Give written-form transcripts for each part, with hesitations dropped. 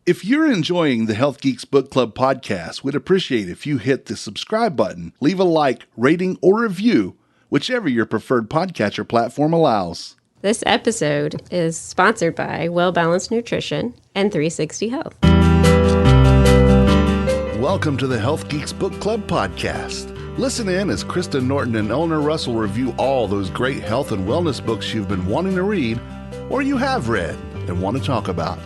If you're enjoying the Heath Geeks Book Club podcast, we'd appreciate if you hit the subscribe button, leave a like, rating, or review, whichever your preferred podcatcher platform allows. This episode is sponsored by Well Balanced Nutrition and 360 Health. Welcome to the Heath Geeks Book Club podcast. Listen in as Kristen Norton and Eleanor Russell review all those great health and wellness books you've been wanting to read or you have read and want to talk about.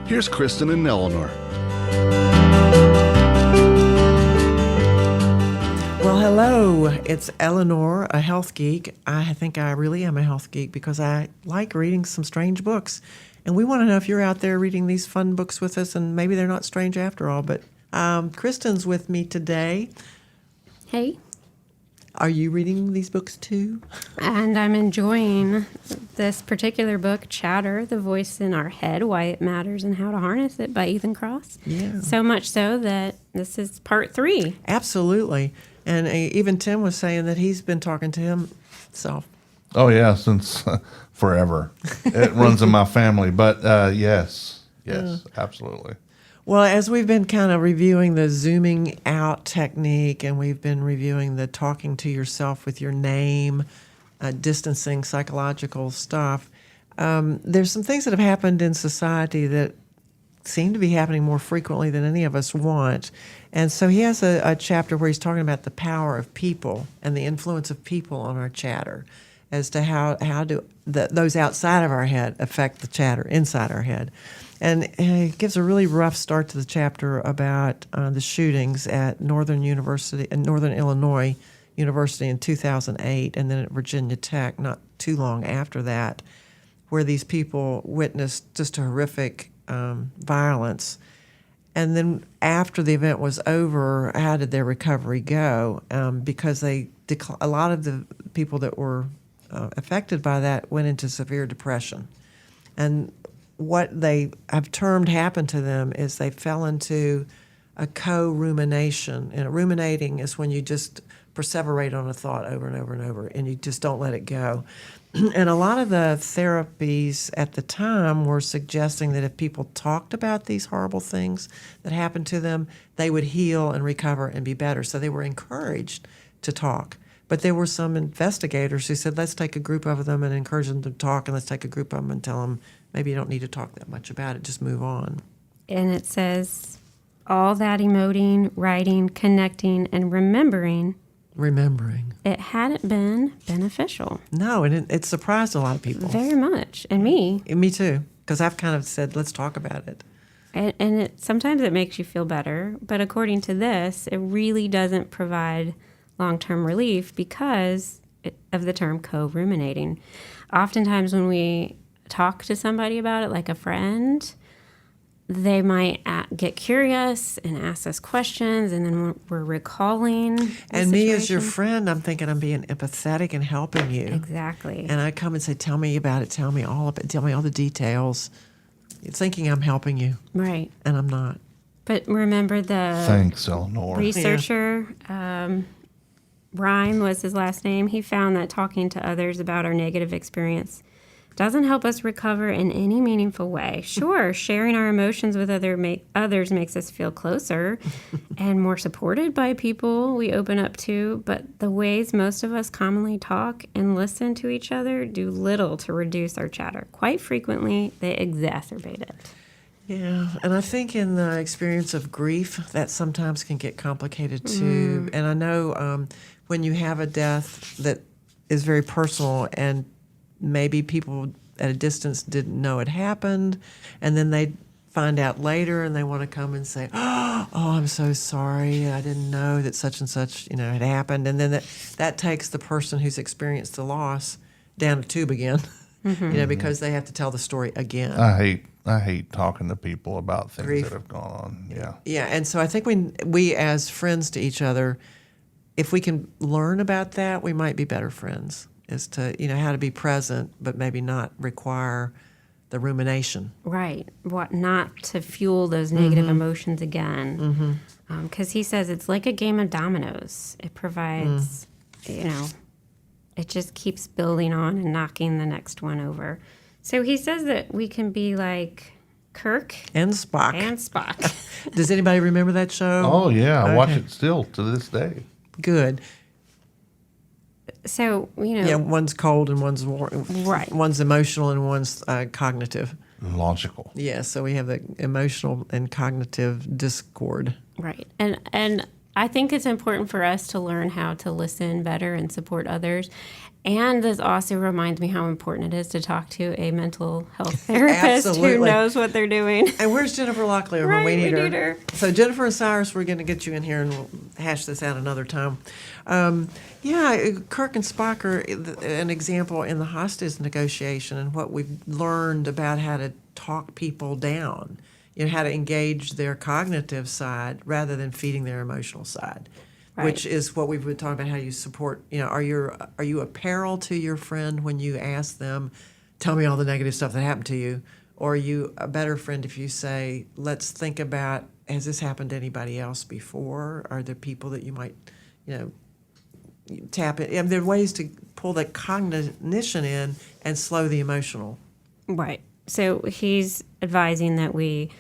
Here's Kristen and Eleanor. Well, hello. It's Eleanor, a health geek. I think I really am a health geek because I like reading some strange books. And we want to know if you're out there reading these fun books with us, and maybe they're not strange after all. But Kristen's with me today. Hey. Are you reading these books too? And I'm enjoying this particular book, Chatter, The Voice in Our Head, Why It Matters and How to Harness It by Ethan Kross. Yeah. So much so that this is part 3. Absolutely. And even Tim was saying that he's been talking to himself. Oh, yeah, since forever. It runs in my family. But yes, absolutely. Well, as we've been kind of reviewing the zooming out technique, and we've been reviewing the talking to yourself with your name, distancing psychological stuff, there's some things that have happened in society that seem to be happening more frequently than any of us want. And so he has a chapter where he's talking about the power of people and the influence of people on our chatter, as to how do those outside of our head affect the chatter inside our head. And he gives a really rough start to the chapter about the shootings at Northern Illinois University in 2008, and then at Virginia Tech not too long after that, where these people witnessed just horrific violence. And then after the event was over, how did their recovery go? Because a lot of the people that were affected by that went into severe depression. And what they have termed happened to them is they fell into a co-rumination. And ruminating is when you just perseverate on a thought over and over and over, and you just don't let it go. And a lot of the therapies at the time were suggesting that if people talked about these horrible things that happened to them, they would heal and recover and be better. So they were encouraged to talk. But there were some investigators who said, let's take a group of them and encourage them to talk, and let's take a group of them and tell them, maybe you don't need to talk that much about it, just move on. And it says, all that emoting, writing, connecting, and remembering, it hadn't been beneficial. No, and it surprised a lot of people. Very much. And me. And me too, because I've kind of said, let's talk about it. And sometimes it makes you feel better, but according to this, it really doesn't provide long-term relief because of the term co-ruminating. Oftentimes when we talk to somebody about it, like a friend, they might get curious and ask us questions, and then we're recalling and me as your friend, I'm thinking I'm being empathetic and helping you. Exactly. And I come and say, tell me about it, tell me all the details, thinking I'm helping you. Right. And I'm not. But remember the Thanks, Eleanor. researcher, Ryan was his last name. He found that talking to others about our negative experience doesn't help us recover in any meaningful way. Sure, sharing our emotions with others makes us feel closer and more supported by people we open up to, but the ways most of us commonly talk and listen to each other do little to reduce our chatter. Quite frequently, they exacerbate it. Yeah, and I think in the experience of grief, that sometimes can get complicated too. And I know when you have a death that is very personal and maybe people at a distance didn't know it happened, and then they find out later and they want to come and say, oh, I'm so sorry, I didn't know that such and such, had happened. And then that takes the person who's experienced the loss down a tube again, because they have to tell the story again. I hate talking to people about things Grief. that have gone on. Yeah. Yeah, and so I think we as friends to each other, if we can learn about that, we might be better friends, as to, how to be present, but maybe not require the rumination. Right. What not to fuel those negative emotions again. Because he says it's like a game of dominoes. It provides, it just keeps building on and knocking the next one over. So he says that we can be like And Spock. And Spock. Does anybody remember that show? Oh, yeah. I watch Okay. it still to this day. Good. So, Yeah, one's cold and one's warm. Right. One's emotional and one's cognitive. Logical. Yeah, so we have the emotional and cognitive discord. Right. And I think it's important for us to learn how to listen better and support others. And this also reminds me how important it is to talk to a mental health therapist who Absolutely. knows what they're doing. And where's Jennifer Locklear when Right, we need we her? need her. So Jennifer and Cyrus, we're going to get you in here and we'll hash this out another time. Kirk and Spock are an example in the hostage negotiation and what we've learned about how to talk people down. How to engage their cognitive side rather than feeding their emotional side. Right. Which is what we've been talking about, how you support, are you a peril to your friend when you ask them, tell me all the negative stuff that happened to you? Or are you a better friend if you say, let's think about, has this happened to anybody else before? Are there people that you might, tap in? There are ways to pull that cognition in and slow the emotional. Right. So he's advising that we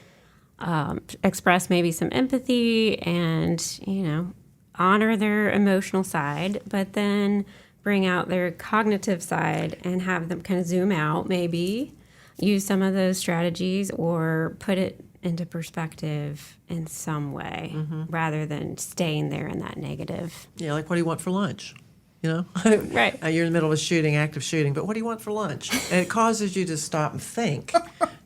express maybe some empathy and, honor their emotional side, but then bring out their cognitive side and have them kind of zoom out, maybe use some of those strategies or put it into perspective in some way rather than staying there in that negative. Yeah, like what do you want for lunch? Right. You're in the middle of a active shooting, but what do you want for lunch? And it causes you to stop and think.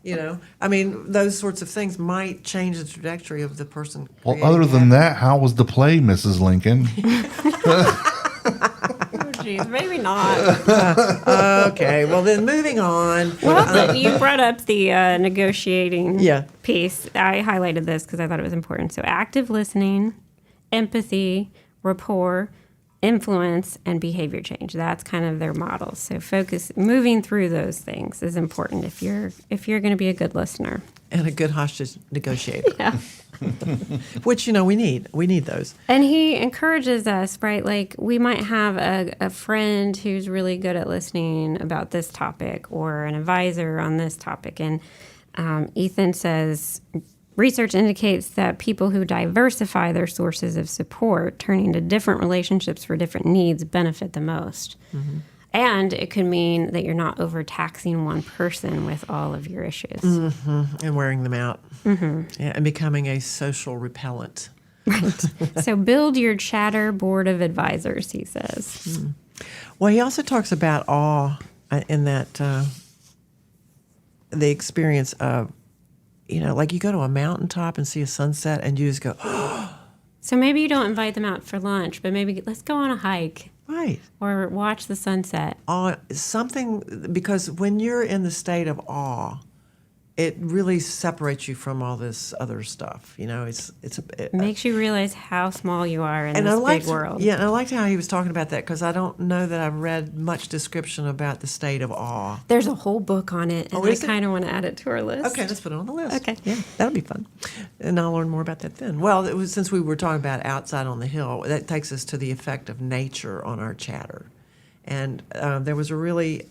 Those sorts of things might change the trajectory of the person. Well, other than that, how was the play, Mrs. Lincoln? Oh, geez, maybe not. Okay, well then moving on. Well, you brought up the negotiating Yeah. piece. I highlighted this because I thought it was important. So active listening, empathy, rapport, influence, and behavior change. That's kind of their models. So moving through those things is important if you're going to be a good listener. And a good hostage negotiator, Yeah. which we need. We need those. And he encourages us, right? Like we might have a friend who's really good at listening about this topic or an advisor on this topic. And Ethan says, research indicates that people who diversify their sources of support, turning to different relationships for different needs, benefit the most. Mm-hmm. And it could mean that you're not overtaxing one person with all of your issues. Mm-hmm. And wearing them out. Mm-hmm. Yeah, and becoming a social repellent. Right. So build your chatter board of advisors, he says. Mm. Well, he also talks about awe in that the experience of, like you go to a mountaintop and see a sunset and you just go, oh. So maybe you don't invite them out for lunch, but maybe let's go on a hike. Right. Or watch the sunset. Something, because when you're in the state of awe, it really separates you from all this other stuff. It makes you realize how small you are in this big world. Yeah, and I liked how he was talking about that because I don't know that I've read much description about the state of awe. There's a whole book on it, and I kind of want to add it to our list. Okay, let's put it on the list. Okay. Yeah, that'll be fun. And I'll learn more about that then. Well, since we were talking about outside on the hill, that takes us to the effect of nature on our chatter. And there was a really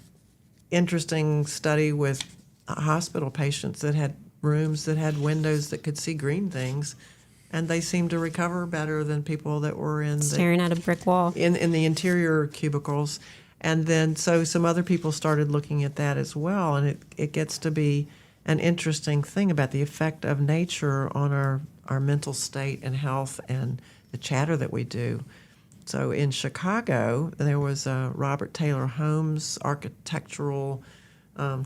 interesting study with hospital patients that had rooms that had windows that could see green things, and they seemed to recover better than people that were staring at a brick wall in the interior cubicles. And then so some other people started looking at that as well, and it gets to be an interesting thing about the effect of nature on our mental state and health and the chatter that we do. So in Chicago, there was a Robert Taylor Holmes architectural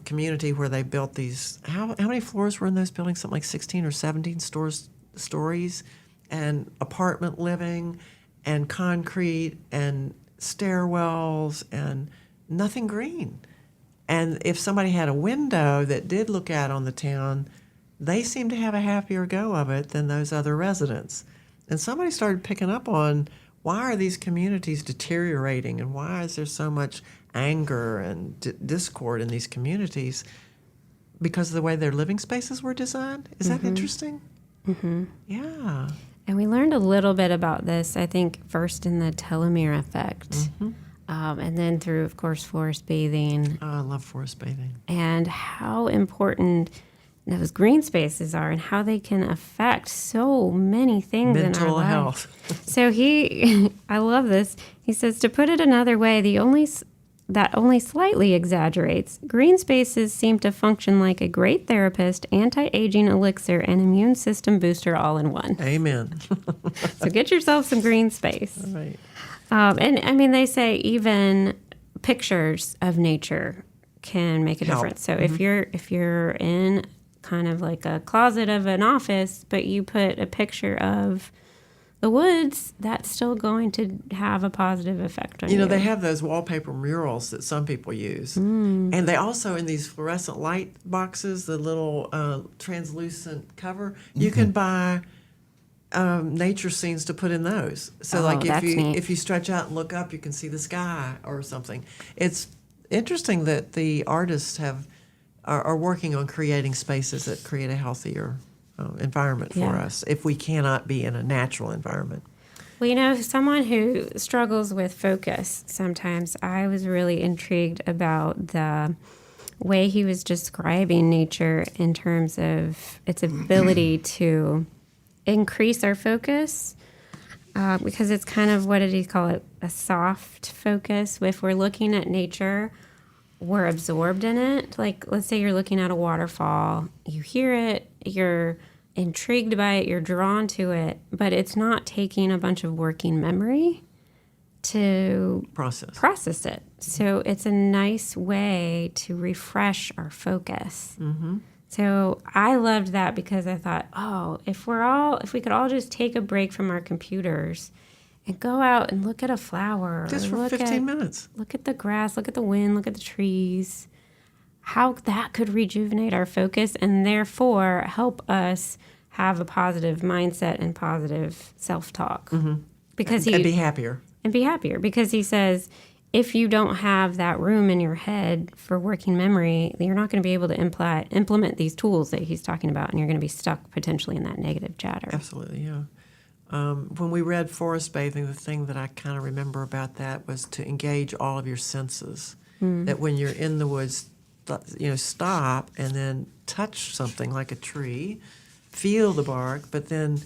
community where they built these. How many floors were in those buildings? Something like 16 or 17 stories, and apartment living, and concrete, and stairwells, and nothing green. And if somebody had a window that did look out on the town, they seemed to have a happier go of it than those other residents. And somebody started picking up on, why are these communities deteriorating, and why is there so much anger and discord in these communities? Because of the way their living spaces were designed? Is that interesting? Mm-hmm. Yeah. And we learned a little bit about this, I think, first in the telomere effect, and then through, of course, forest bathing. Oh, I love forest bathing. And how important those green spaces are and how they can affect so many things in our Mental life. health. So I love this. He says, to put it another way, that only slightly exaggerates. Green spaces seem to function like a great therapist, anti-aging elixir, and immune system booster all in one. Amen. So get yourself some green space. All right. And I mean, they say even pictures of nature can make a Help. difference. So if you're in kind of like a closet of an office, but you put a picture of the woods, that's still going to have a positive effect on you. You know, they have those wallpaper murals that some people use. And they also, in these fluorescent light boxes, the little translucent cover, you can buy nature scenes to put in those. So, like if you stretch out and look up, you can see the sky or something. It's interesting that the artists are working on creating spaces that create a healthier environment for us if we cannot be in a natural environment. Well, you know, someone who struggles with focus sometimes, I was really intrigued about the way he was describing nature in terms of its ability to increase our focus, because it's kind of, what did he call it, a soft focus. If we're looking at nature, we're absorbed in it. Like, let's say you're looking at a waterfall, you hear it, you're intrigued by it, you're drawn to it, but it's not taking a bunch of working memory to process it. So it's a nice way to refresh our focus. Mm-hmm. So I loved that because I thought, if we could all just take a break from our computers and go out and look at a flower. Just for 15 minutes. Look at the grass, look at the wind, look at the trees. How that could rejuvenate our focus and therefore help us have a positive mindset and positive self-talk. Mm-hmm. And be happier. And be happier. Because he says, if you don't have that room in your head for working memory, you're not going to be able to implement these tools that he's talking about, and you're going to be stuck potentially in that negative chatter. Absolutely, yeah. When we read Forest Bathing, the thing that I kind of remember about that was to engage all of your senses. That when you're in the woods, stop and then touch something like a tree, feel the bark, but then,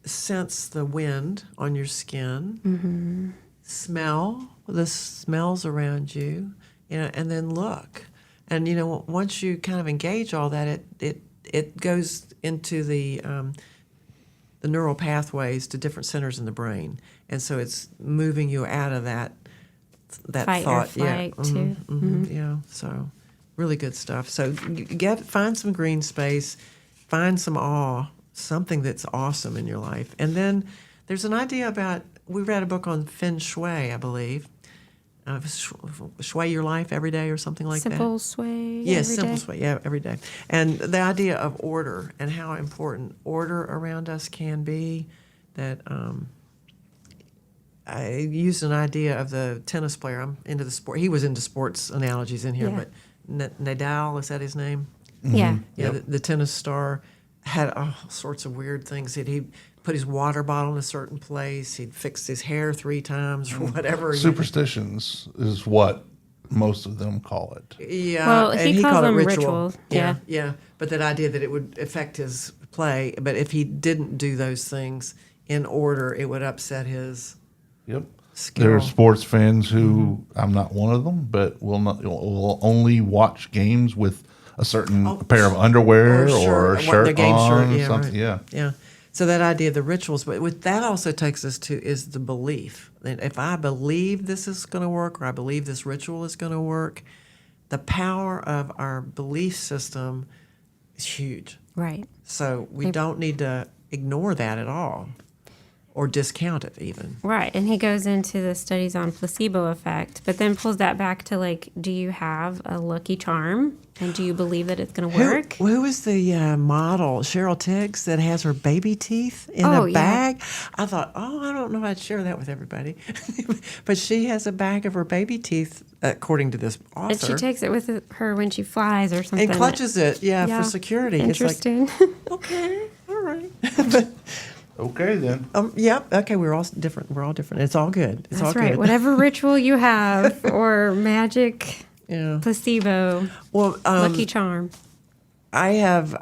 sense the wind on your skin, smell the smells around you, and then look. And, once you kind of engage all that, it goes into the neural pathways to different centers in the brain. And so it's moving you out of that fight thought. Or flight, too. Yeah, so really good stuff. So find some green space, find some awe, something that's awesome in your life. And then there's an idea about, we read a book on Feng Shui, I believe. Shui your life every day or something like that. Simple sway. Yes, every simple day. sway, yeah, every day. And the idea of order and how important order around us can be. That I used an idea of the tennis player. I'm into the sport. He was into sports analogies in here, but Nadal, is that his name? Mm-hmm. Yeah. Yeah, the tennis star had all sorts of weird things. He'd put his water bottle in a certain place. He'd fix his hair 3 times or whatever. Superstitions is what most of them call it. Yeah. Well, and he calls called them it ritual. rituals. Yeah. But that idea that it would affect his play, but if he didn't do those things in order, it would upset his skill. There are sports fans who, I'm not one of them, but will only watch games with a certain pair of underwear or a shirt on. Yeah, something. right. Yeah. So that idea of the rituals, but what that also takes us to is the belief. That if I believe this is going to work or I believe this ritual is going to work, the power of our belief system is huge. Right. So we don't need to ignore that at all or discount it even. Right. And he goes into the studies on placebo effect, but then pulls that back to, like, do you have a lucky charm? And do you believe that it's going to work? Who is the model, Cheryl Tiggs, that has her baby teeth in a bag? Yeah. I thought, I don't know if I'd share that with everybody. But she has a bag of her baby teeth, according to this author. And she takes it with her when she flies or something. And clutches it, for security. Interesting. It's like, okay, all right. Okay, then. Yep. Okay, we're all different. We're all different. It's all good. It's That's all right. good. Whatever ritual you have or magic Yeah. Placebo. Well, Lucky charm. I have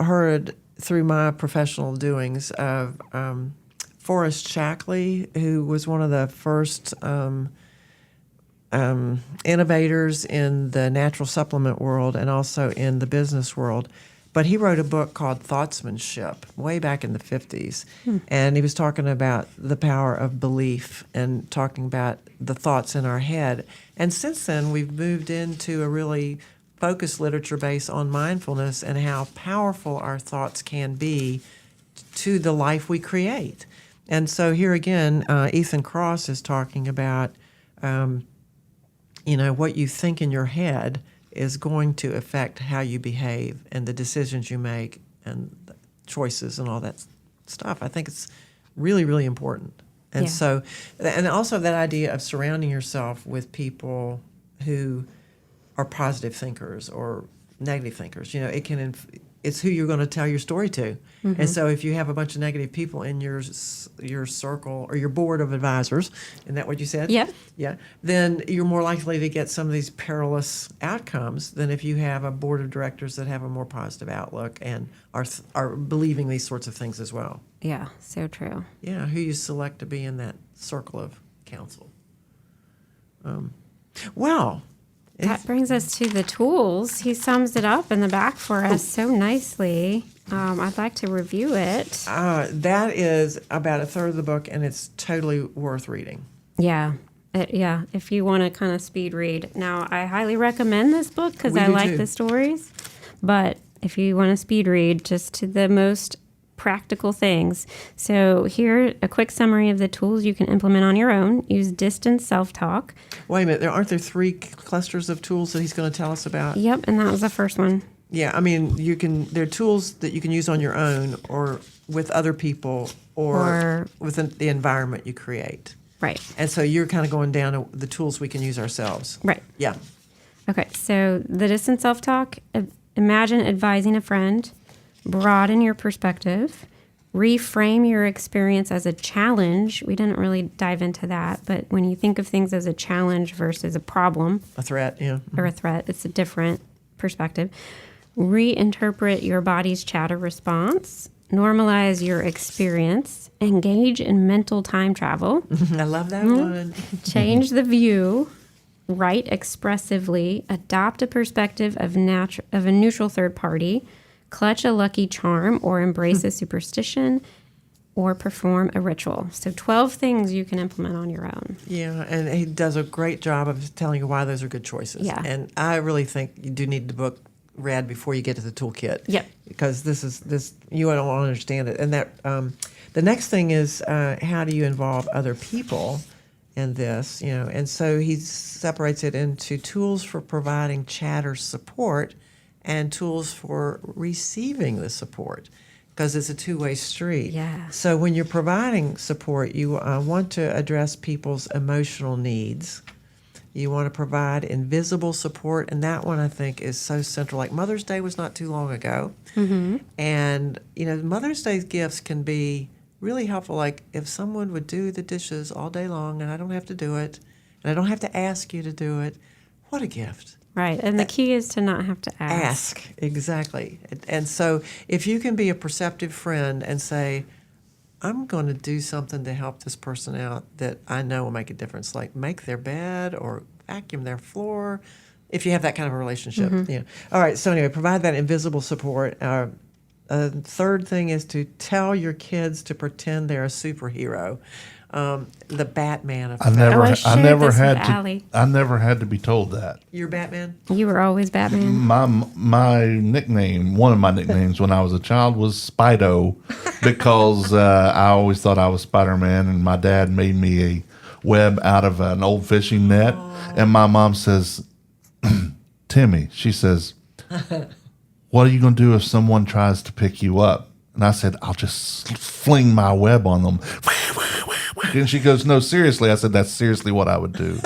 heard through my professional doings of Forrest Shackley, who was one of the first innovators in the natural supplement world and also in the business world. But he wrote a book called Thoughtsmanship way back in the 50s. And he was talking about the power of belief and talking about the thoughts in our head. And since then, we've moved into a really focused literature based on mindfulness and how powerful our thoughts can be to the life we create. And so here again, Ethan Kross is talking about, what you think in your head is going to affect how you behave and the decisions you make and the choices and all that stuff. I think it's really, really important. And so, and also that idea of surrounding yourself with people who are positive thinkers or negative thinkers. It's who you're going to tell your story to. Mm-hmm. And so if you have a bunch of negative people in your circle or your board of advisors, isn't that what you said? Yep. Yeah. Then you're more likely to get some of these perilous outcomes than if you have a board of directors that have a more positive outlook and are believing these sorts of things as well. Yeah, so true. Yeah, who you select to be in that circle of counsel. That brings us to the tools. He sums it up in the back for us so nicely. I'd like to review it. That is about a third of the book, and it's totally worth reading. Yeah. If you want to kind of speed read. Now, I highly recommend this book because I like the stories. But if you want to speed read, just to the most practical things. So here, a quick summary of the tools you can implement on your own. Use distance self-talk. Wait a minute. Aren't there 3 clusters of tools that he's going to tell us about? Yep, and that was the first one. Yeah, I mean, there are tools that you can use on your own or with other people or within the environment you create. Right. And so you're kind of going down to the tools we can use ourselves. Right. Yeah. Okay, so the distance self-talk, imagine advising a friend, broaden your perspective, reframe your experience as a challenge. We didn't really dive into that, but when you think of things as a challenge versus a problem. A threat, yeah. Or a threat, it's a different perspective. Reinterpret your body's chatter response. Normalize your experience. Engage in mental time travel. I love that one. Change the view. Write expressively. Adopt a perspective of a neutral third party. Clutch a lucky charm or embrace a superstition or perform a ritual. So 12 things you can implement on your own. Yeah, and he does a great job of telling you why those are good choices. Yeah. And I really think you do need the book read before you get to the toolkit. Yep. Because this you don't understand it. And that the next thing is how do you involve other people in this, and so he separates it into tools for providing chatter support and tools for receiving the support, because it's a two-way street. Yeah. So when you're providing support, you want to address people's emotional needs. You want to provide invisible support, and that one I think is so central. Like Mother's Day was not too long ago, and Mother's Day gifts can be really helpful. Like if someone would do the dishes all day long, and I don't have to do it, and I don't have to ask you to do it, what a gift! Right, and the key is to not have to ask. Exactly. And so if you can be a perceptive friend and say, I'm going to do something to help this person out that I know will make a difference, like make their bed or vacuum their floor, if you have that kind of a relationship. Yeah. All right, so anyway, provide that invisible support. Third thing is to tell your kids to pretend they're a superhero. The Batman of I never had to be told that. You're Batman? You were always Batman? My nickname, one of my nicknames when I was a child was Spido, because I always thought I was Spider-Man, and my dad made me a web out of an old fishing net. Aww. And my mom says, Timmy, she says, what are you going to do if someone tries to pick you up? And I said, I'll just fling my web on them. And she goes, no, seriously. I said, that's seriously what I would do.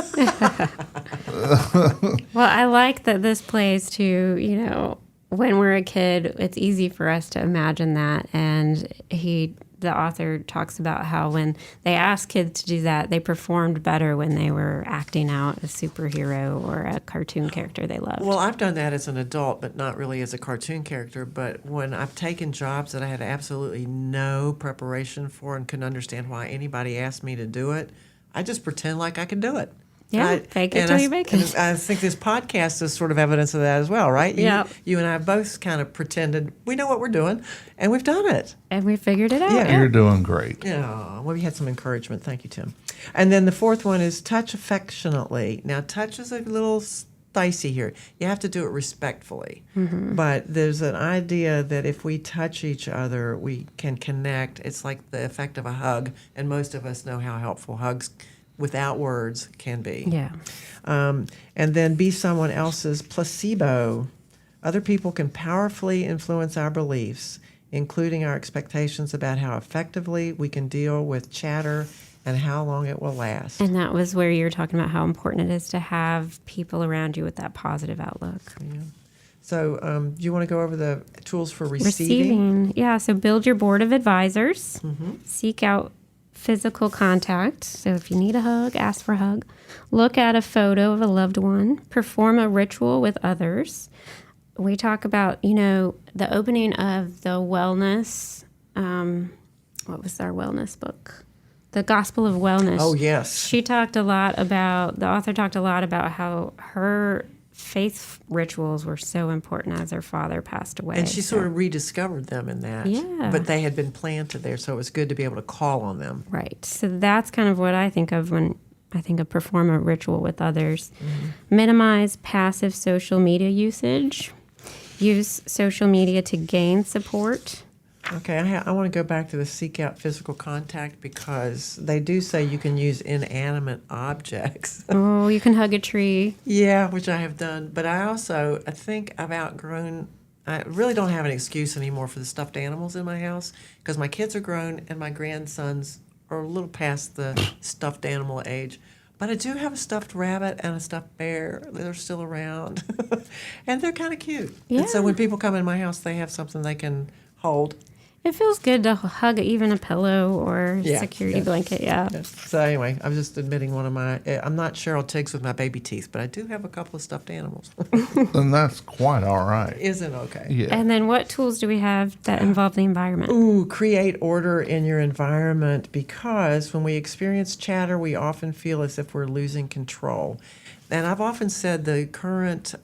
Well, I like that this plays to, when we're a kid, it's easy for us to imagine that. And he the author talks about how when they asked kids to do that, they performed better when they were acting out a superhero or a cartoon character they loved. Well, I've done that as an adult, but not really as a cartoon character. But when I've taken jobs that I had absolutely no preparation for and couldn't understand why anybody asked me to do it, I just pretend like I could do it. Yeah, fake it till you make it. I think this podcast is sort of evidence of that as well, right? Yeah. You and I both kind of pretended we know what we're doing, and we've done it. And we figured it out. Yeah. You're doing great. Yeah, well, we had some encouragement. Thank you, Tim. And then the fourth one is touch affectionately. Now, touch is a little dicey here. You have to do it respectfully. But there's an idea that if we touch each other, we can connect. It's like the effect of a hug, and most of us know how helpful hugs without words can be. Yeah. And then be someone else's placebo. Other people can powerfully influence our beliefs, including our expectations about how effectively we can deal with chatter and how long it will last. And that was where you were talking about how important it is to have people around you with that positive outlook. Yeah. So do you want to go over the tools for receiving? Yeah, so build your board of advisors. Seek out physical contact. So if you need a hug, ask for a hug. Look at a photo of a loved one. Perform a ritual with others. We talk about, the opening of the wellness, what was our wellness book? The Gospel of Wellness. Oh, yes. The author talked a lot about how her faith rituals were so important as her father passed away. And she sort of rediscovered them in that. Yeah. But they had been planted there, so it was good to be able to call on them. Right. So that's kind of what I think of when I think of perform a ritual with others. Minimize passive social media usage. Use social media to gain support. Okay, I want to go back to the seek out physical contact because they do say you can use inanimate objects. Oh, you can hug a tree. Yeah, which I have done. But I think I've outgrown, I really don't have an excuse anymore for the stuffed animals in my house because my kids are grown and my grandsons are a little past the stuffed animal age. But I do have a stuffed rabbit and a stuffed bear that are still around. And they're kind of cute. Yeah. And so when people come in my house, they have something they can hold. It feels good to hug even a pillow or Yeah, security yeah. blanket. Yeah. So anyway, I'm just admitting one of my, I'm not Cheryl Tiggs with my baby teeth, but I do have a couple of stuffed animals. And that's quite all right. Isn't okay. Yeah. And then what tools do we have that involve the environment? Ooh, create order in your environment because when we experience chatter, we often feel as if we're losing control. And I've often said the current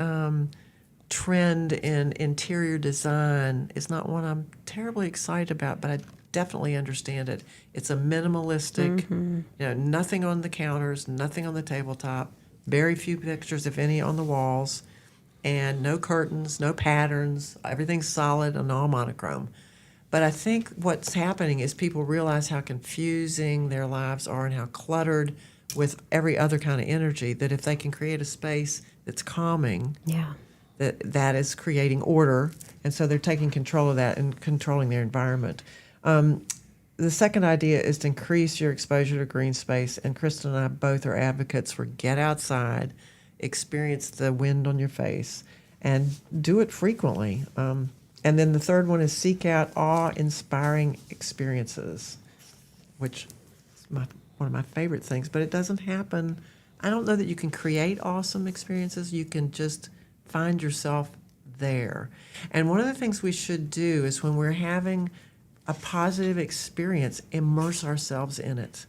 trend in interior design is not one I'm terribly excited about, but I definitely understand it. It's a minimalistic, nothing on the counters, nothing on the tabletop, very few pictures, if any, on the walls, and no curtains, no patterns. Everything's solid and all monochrome. But I think what's happening is people realize how confusing their lives are and how cluttered with every other kind of energy, that if they can create a space that's calming, Yeah. that is creating order, and so they're taking control of that and controlling their environment. The second idea is to increase your exposure to green space, and Kristen and I both are advocates for get outside, experience the wind on your face, and do it frequently. And then the third one is seek out awe-inspiring experiences, which is one of my favorite things, but it doesn't happen. I don't know that you can create awesome experiences. You can just find yourself there. And one of the things we should do is when we're having a positive experience, immerse ourselves in it.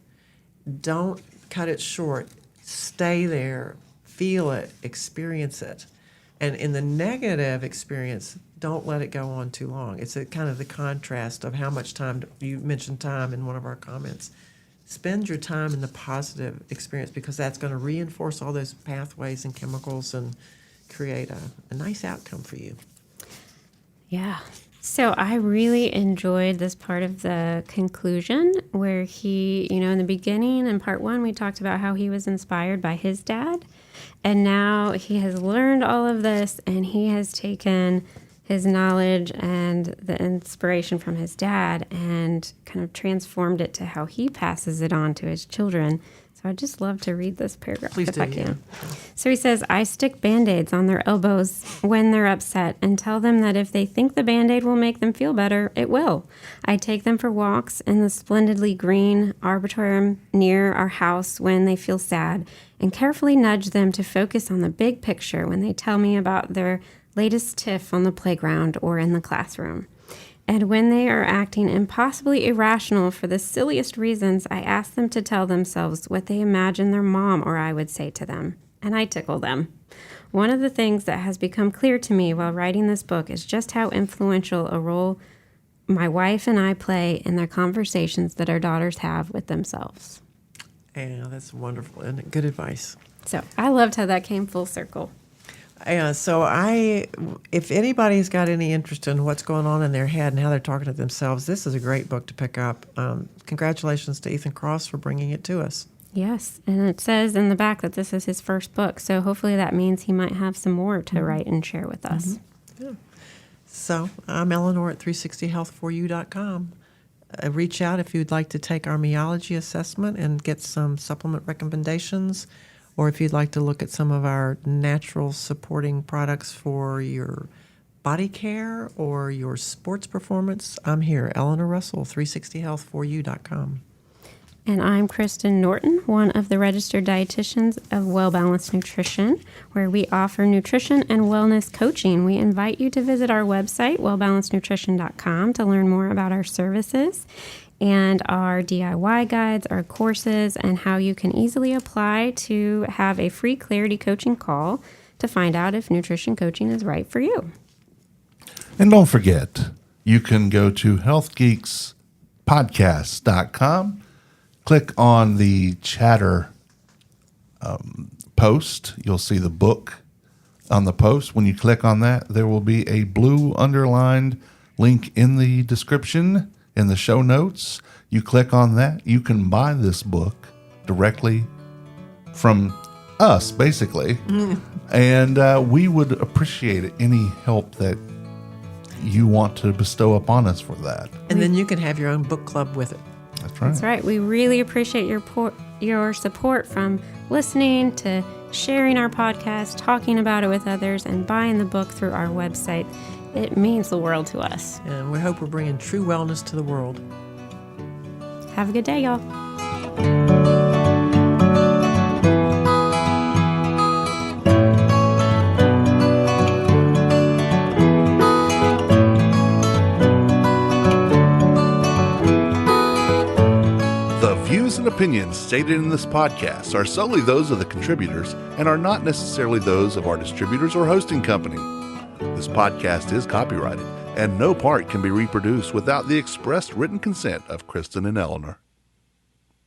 Don't cut it short. Stay there, feel it, experience it. And in the negative experience, don't let it go on too long. It's a kind of the contrast of how much time, you mentioned time in one of our comments. Spend your time in the positive experience because that's going to reinforce all those pathways and chemicals and create a nice outcome for you. Yeah. So I really enjoyed this part of the conclusion where he, in the beginning in part one, we talked about how he was inspired by his dad. And now he has learned all of this and he has taken his knowledge and the inspiration from his dad and kind of transformed it to how he passes it on to his children. So So I'd just love to read this paragraph Please if do, I can. yeah. So he says, I stick Band-Aids on their elbows when they're upset and tell them that if they think the Band-Aid will make them feel better, it will. I take them for walks in the splendidly green arboretum near our house when they feel sad and carefully nudge them to focus on the big picture when they tell me about their latest tiff on the playground or in the classroom. And when they are acting impossibly irrational for the silliest reasons, I ask them to tell themselves what they imagine their mom or I would say to them, and I tickle them. One of the things that has become clear to me while writing this book is just how influential a role my wife and I play in the conversations that our daughters have with themselves. Yeah, that's wonderful and good advice. So I loved how that came full circle. If anybody's got any interest in what's going on in their head and how they're talking to themselves, this is a great book to pick up. Congratulations to Ethan Kross for bringing it to us. Yes, and it says in the back that this is his first book, so hopefully that means he might have some more to write and share with us. Yeah. So I'm Eleanor at 360health4u.com. Reach out if you'd like to take our meology assessment and get some supplement recommendations, or if you'd like to look at some of our natural supporting products for your body care or your sports performance. I'm here, Eleanor Russell, 360health4u.com. And I'm Kristen Norton, one of the registered dietitians of Well Balanced Nutrition, where we offer nutrition and wellness coaching. We invite you to visit our website, wellbalancednutrition.com, to learn more about our services and our DIY guides, our courses, and how you can easily apply to have a free clarity coaching call to find out if nutrition coaching is right for you. And don't forget, you can go to healthgeekspodcast.com, click on the chatter post. You'll see the book on the post. When you click on that, there will be a blue underlined link in the description, in the show notes. You click on that, you can buy this book directly from us, basically. And we would appreciate any help that you want to bestow upon us for that. And then you can have your own book club with it. That's right. That's right. We really appreciate your support, from listening to sharing our podcast, talking about it with others, and buying the book through our website. It means the world to us. And we hope we're bringing true wellness to the world. Have a good day, y'all. The views and opinions stated in this podcast are solely those of the contributors and are not necessarily those of our distributors or hosting company. This podcast is copyrighted, and no part can be reproduced without the express written consent of Kristen and Eleanor.